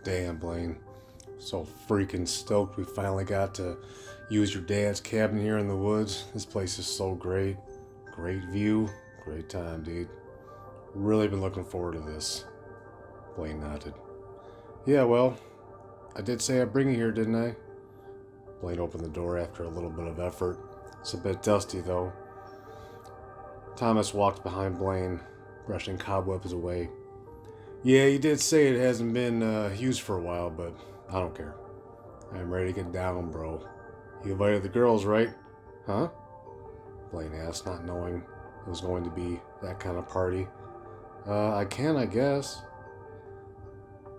Damn, Blaine. So freaking stoked we finally got to use your dad's cabin here in the woods. This place is so great. Great view. Great time, dude. Really been looking forward to this. Blaine nodded. Yeah, well, I did say I'd bring you here, didn't I? Blaine opened the door after a little bit of effort. It's a bit dusty, though. Thomas walked behind Blaine, brushing cobwebs away. Yeah, you did say it hasn't been used for a while, but I don't care. I'm ready to get down, bro. You invited the girls, right? Huh? Blaine asked, not knowing it was going to be that kind of party. I can, I guess.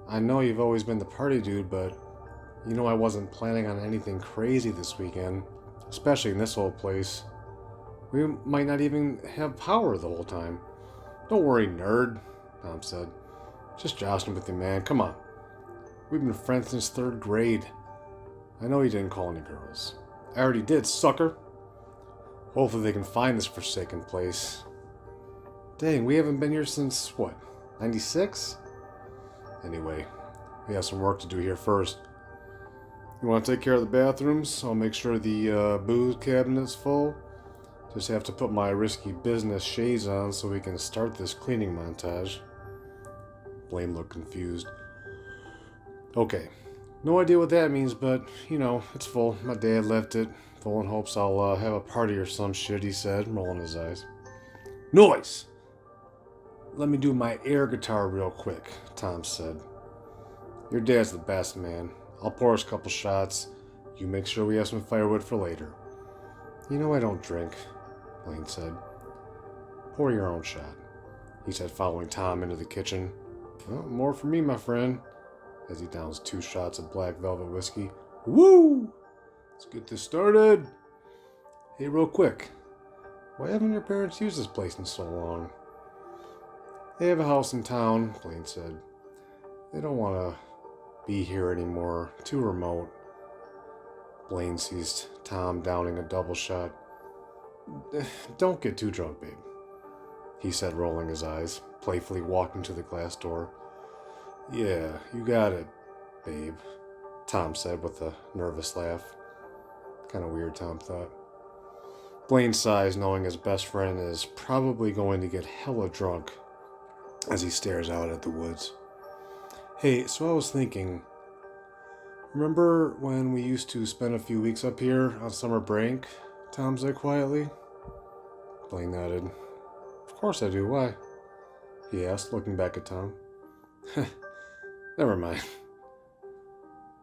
I know you've always been the party dude, but you know I wasn't planning on anything crazy this weekend, especially in this old place. We might not even have power the whole time. Don't worry, nerd, Tom said. Just joshing with you, man. Come on. We've been friends since 3rd grade. I know you didn't call any girls. I already did, sucker. Hopefully they can find this forsaken place. Dang, we haven't been here since, what, 96? Anyway, we have some work to do here first. You want to take care of the bathrooms? I'll make sure the booze cabinet's full. Just have to put my risky business shades on so we can start this cleaning montage. Blaine looked confused. Okay, no idea what that means, but, you know, it's full. My dad left it. Full in hopes I'll have a party or some shit, he said, rolling his eyes. Noise! Let me do my air guitar real quick, Tom said. Your dad's the best, man. I'll pour us a couple shots. You make sure we have some firewood for later. You know I don't drink, Blaine said. Pour your own shot, he said, following Tom into the kitchen. Well, more for me, my friend, as he downs 2 shots of black velvet whiskey. Woo! Let's get this started. Hey, real quick, why haven't your parents used this place in so long? They have a house in town, Blaine said. They don't want to be here anymore. Too remote. Blaine seized Tom downing a double shot. Don't get too drunk, babe, he said, rolling his eyes, playfully walking to the glass door. Yeah, you got it, babe, Tom said with a nervous laugh. Kind of weird, Tom thought. Blaine sighs, knowing his best friend is probably going to get hella drunk as he stares out at the woods. Hey, so I was thinking, remember when we used to spend a few weeks up here on summer break? Tom said quietly. Blaine nodded. Of course I do, why? He asked, looking back at Tom. Never mind,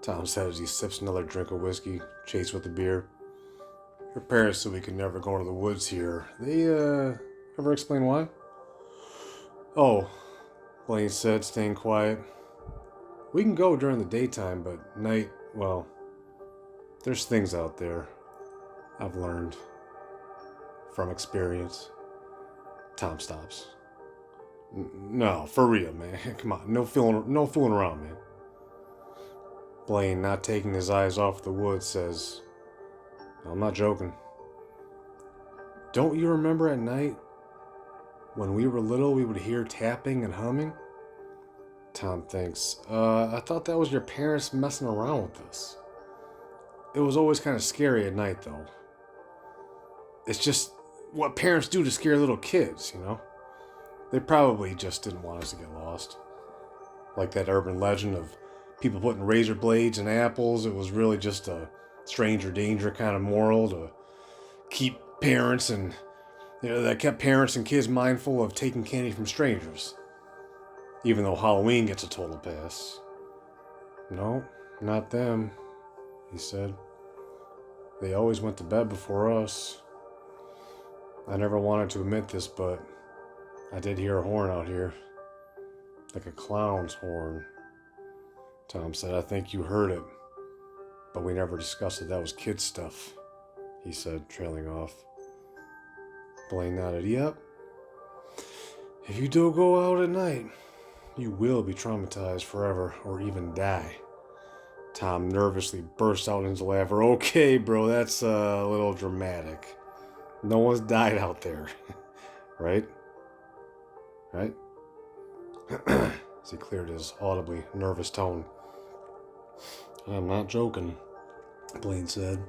Tom said as he sips another drink of whiskey, chased with the beer. Your parents said we could never go into the woods here. They, ever explain why? Oh, Blaine said, staying quiet. We can go during the daytime, but night, well, there's things out there. I've learned. From experience. Tom stops. No, for real, man. Come on, no fooling around, man. Blaine, not taking his eyes off the woods, says, I'm not joking. Don't you remember at night, when we were little, we would hear tapping and humming? Tom thinks, I thought that was your parents messing around with us. It was always kind of scary at night, though. It's just what parents do to scare little kids, you know? They probably just didn't want us to get lost. Like that urban legend of people putting razor blades in apples. It was really just a stranger danger kind of moral to keep parents and, that kept parents and kids mindful of taking candy from strangers. Even though Halloween gets a total pass. No, not them, he said. They always went to bed before us. I never wanted to admit this, but I did hear a horn out here. Like a clown's horn. Tom said, I think you heard it. But we never discussed that was kid stuff, he said, trailing off. Blaine nodded, yep. If you do go out at night, you will be traumatized forever, or even die. Tom nervously burst out into laughter. Okay, bro, that's a little dramatic. No one's died out there. Right? Right? As he cleared his audibly nervous tone. I'm not joking, Blaine said.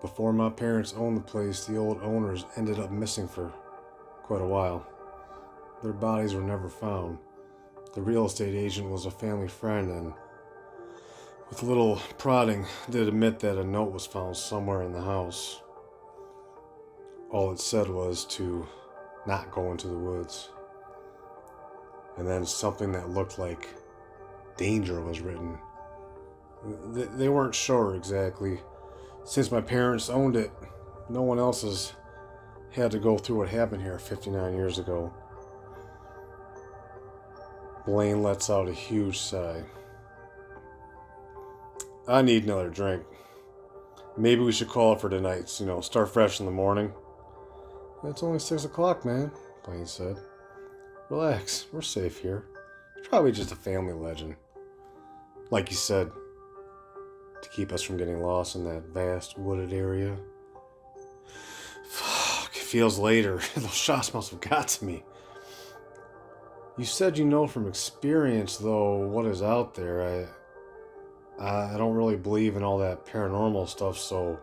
Before my parents owned the place, the old owners ended up missing for quite a while. Their bodies were never found. The real estate agent was a family friend, and with a little prodding, did admit that a note was found somewhere in the house. All it said was to not go into the woods. And then something that looked like danger was written. They weren't sure exactly. Since my parents owned it, no one else has had to go through what happened here 59 years ago. Blaine lets out a huge sigh. I need another drink. Maybe we should call it for tonight. Start fresh in the morning. It's only 6 o'clock, man, Blaine said. Relax, we're safe here. It's probably just a family legend. Like you said, to keep us from getting lost in that vast wooded area. Fuck, it feels later. Those shots must have got to me. You said you know from experience, though, what is out there. I don't really believe in all that paranormal stuff, so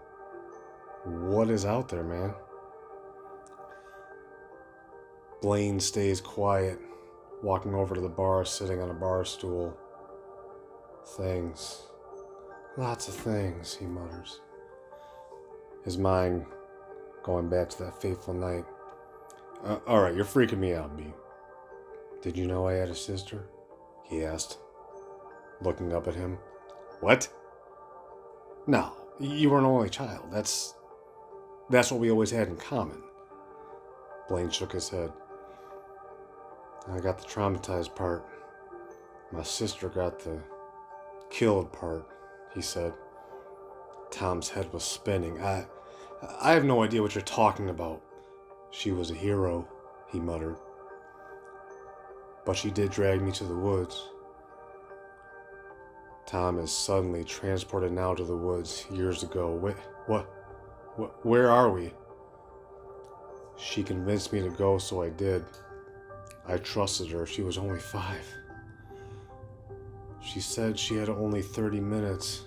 what is out there, man? Blaine stays quiet, walking over to the bar, sitting on a bar stool. Things. Lots of things, he mutters. His mind going back to that fateful night. Alright, you're freaking me out, B. Did you know I had a sister? He asked, looking up at him. What? No, you were an only child. That's what we always had in common. Blaine shook his head. I got the traumatized part. My sister got the killed part, he said. Tom's head was spinning. I have no idea what you're talking about. She was a hero, he muttered. But she did drag me to the woods. Tom is suddenly transported now to the woods years ago. Where are we? She convinced me to go, so I did. I trusted her. She was only 5. She said she had only 30 minutes.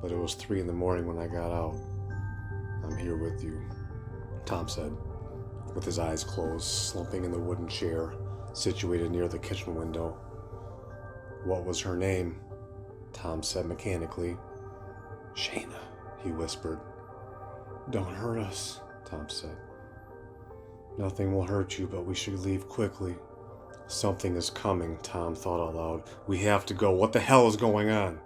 But it was 3 in the morning when I got out. I'm here with you, Tom said, with his eyes closed, slumping in the wooden chair situated near the kitchen window. What was her name? Tom said mechanically. Shayna, he whispered. Don't hurt us, Tom said. Nothing will hurt you, but we should leave quickly. Something is coming, Tom thought out loud. We have to go. What the hell is going on?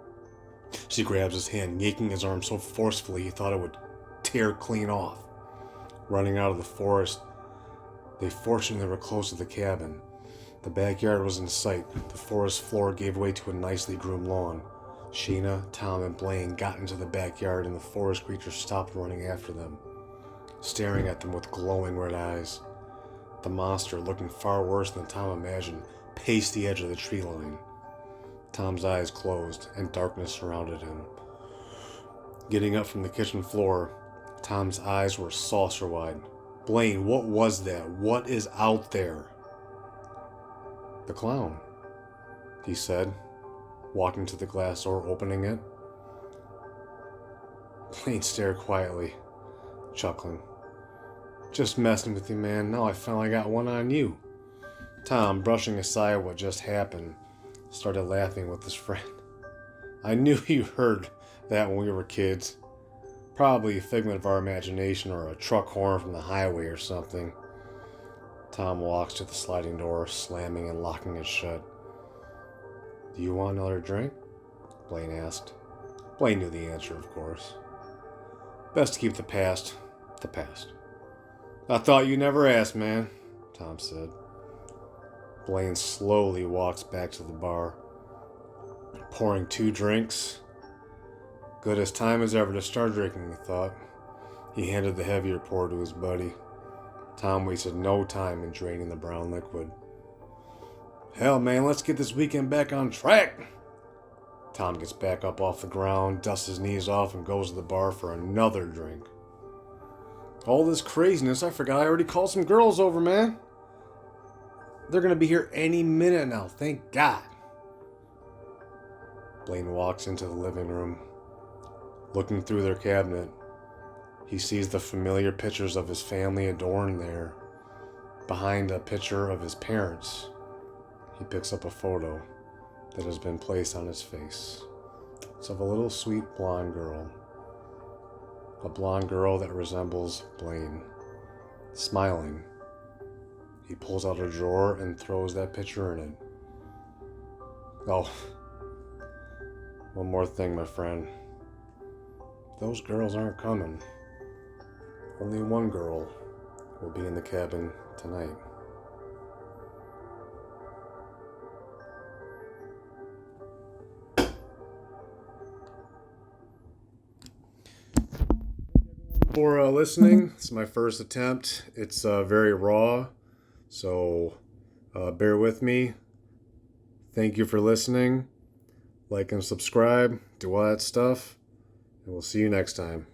She grabs his hand, yanking his arm so forcefully he thought it would tear clean off. Running out of the forest, they fortunately were close to the cabin. The backyard was in sight. The forest floor gave way to a nicely groomed lawn. Sheena, Tom, and Blaine got into the backyard, and the forest creature stopped running after them, staring at them with glowing red eyes. The monster, looking far worse than Tom imagined, paced the edge of the tree line. Tom's eyes closed, and darkness surrounded him. Getting up from the kitchen floor, Tom's eyes were saucer-wide. Blaine, what was that? What is out there? The clown, he said, walking to the glass door, opening it. Blaine stared quietly, chuckling. Just messing with you, man. Now I finally got one on you. Tom, brushing aside what just happened, started laughing with his friend. I knew you heard that when we were kids. Probably a figment of our imagination or a truck horn from the highway or something. Tom walks to the sliding door, slamming and locking it shut. Do you want another drink? Blaine asked. Blaine knew the answer, of course. Best to keep the past. I thought you never asked, man, Tom said. Blaine slowly walks back to the bar, pouring 2 drinks. Good as time as ever to start drinking, he thought. He handed the heavier pour to his buddy. Tom wasted no time in draining the brown liquid. Hell, man, let's get this weekend back on track. Tom gets back up off the ground, dusts his knees off, and goes to the bar for another drink. All this craziness, I forgot I already called some girls over, man. They're going to be here any minute now, thank God. Blaine walks into the living room. Looking through their cabinet, he sees the familiar pictures of his family adorned there. Behind a picture of his parents, he picks up a photo that has been placed on his face. It's of a little sweet blonde girl. A blonde girl that resembles Blaine. Smiling, he pulls out a drawer and throws that picture in it. Oh, one more thing, my friend. Those girls aren't coming. Only one girl will be in the cabin tonight. For listening, it's my first attempt. It's very raw, so bear with me. Thank you for listening. Like and subscribe, do all that stuff, and we'll see you next time.